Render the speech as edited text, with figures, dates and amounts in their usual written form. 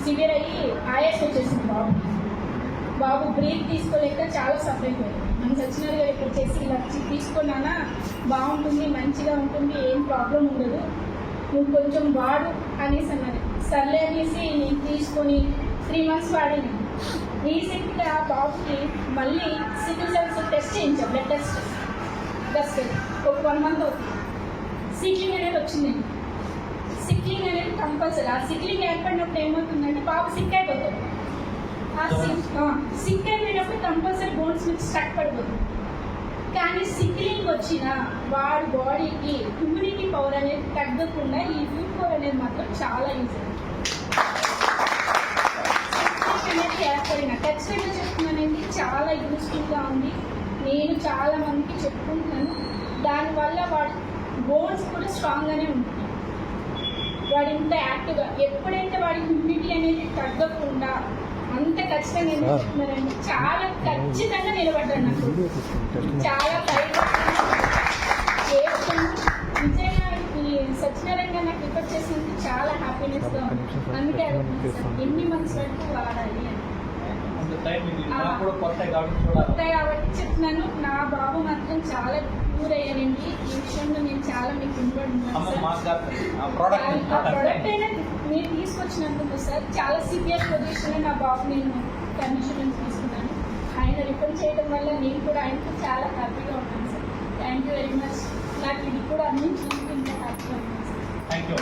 Severe అయ్యి ఆయాస్ వచ్చేసింది బాబు breath తీసుకోలేక చాలా సఫర్ అయిపోయింది. మనం సచ్చినారు గారు ఇక్కడ చేసి ఇలా తీసుకున్నానా బాగుంటుంది, మంచిగా ఉంటుంది, ఏం ప్రాబ్లం ఉండదు, నువ్వు కొంచెం వాడు అనేసి అన్నది. సర్లే అనేసి నేను తీసుకొని 3 months వాడింది. రీసెంట్గా ఆ బాబుకి మళ్ళీ సికిల్ సెల్స్ టెస్ట్ చేయించాం, బ్లడ్ టెస్ట్ ఒక 1 month అవుతుంది. సిక్లింగ్ అనేది వచ్చిందండి. సిక్లింగ్ అనేది కంపల్సరీ. ఆ సిక్లింగ్ ఏర్పడినప్పుడు ఏమవుతుందంటే బాబు సిక్ అయిపోతుంది. ఆ సిక్ అయిపోయినప్పుడు కంపల్సరీ బోన్స్ నుంచి స్టక్ పడిపోతుంది. కానీ సిక్లింగ్ వచ్చిన వాడి బాడీకి ఇమ్యూనిటీ పవర్ అనేది తగ్గకుండా ఈ V4 అనేది మాత్రం చాలా యూజ్ అనేది ఏర్పడిన ఖచ్చితంగా చెప్తున్నానండి, చాలా యూస్ఫుల్గా ఉంది. నేను చాలా మందికి చెప్పుకుంటున్నాను. దానివల్ల వాడి బోన్స్ కూడా స్ట్రాంగ్గానే ఉంటుంది. వాడు ఇంత యాక్టివ్గా ఎప్పుడైతే వాడి ఇమ్యూనిటీ అనేది తగ్గకుండా అంత ఖచ్చితంగా ఏం చెప్తున్నారండి, చాలా ఖచ్చితంగా నిలబడ్డాడు. నాకు చాలా నిజంగా ఈ సత్యనారాయణ నాకు రిఫర్ చేసినందుకు చాలా హ్యాపీనెస్గా ఉంది. అందుకే ఎన్ని మంత్స్ వరకు వాడాలి అని కొత్త కాబట్టి చెప్తున్నాను. నా బాబు మాత్రం చాలా క్యూర్ అయ్యానండి. ఈ విషయంలో నేను చాలా మీకు ఆ ప్రోడక్ట్ అయినా మీరు తీసుకొచ్చినందుకు సార్ చాలా సివియర్ పొజిషన్లో నా బాబు నేను కండిషన్ తీసుకున్నాను. ఆయన రిఫర్ చేయడం వల్ల నేను కూడా ఆయనకు చాలా హ్యాపీగా ఉన్నాను sir. Thank you very much. నాకు ఇది కూడా అన్ని చూసి ఇంకా హ్యాపీగా ఉన్నాను సార్. Thank you.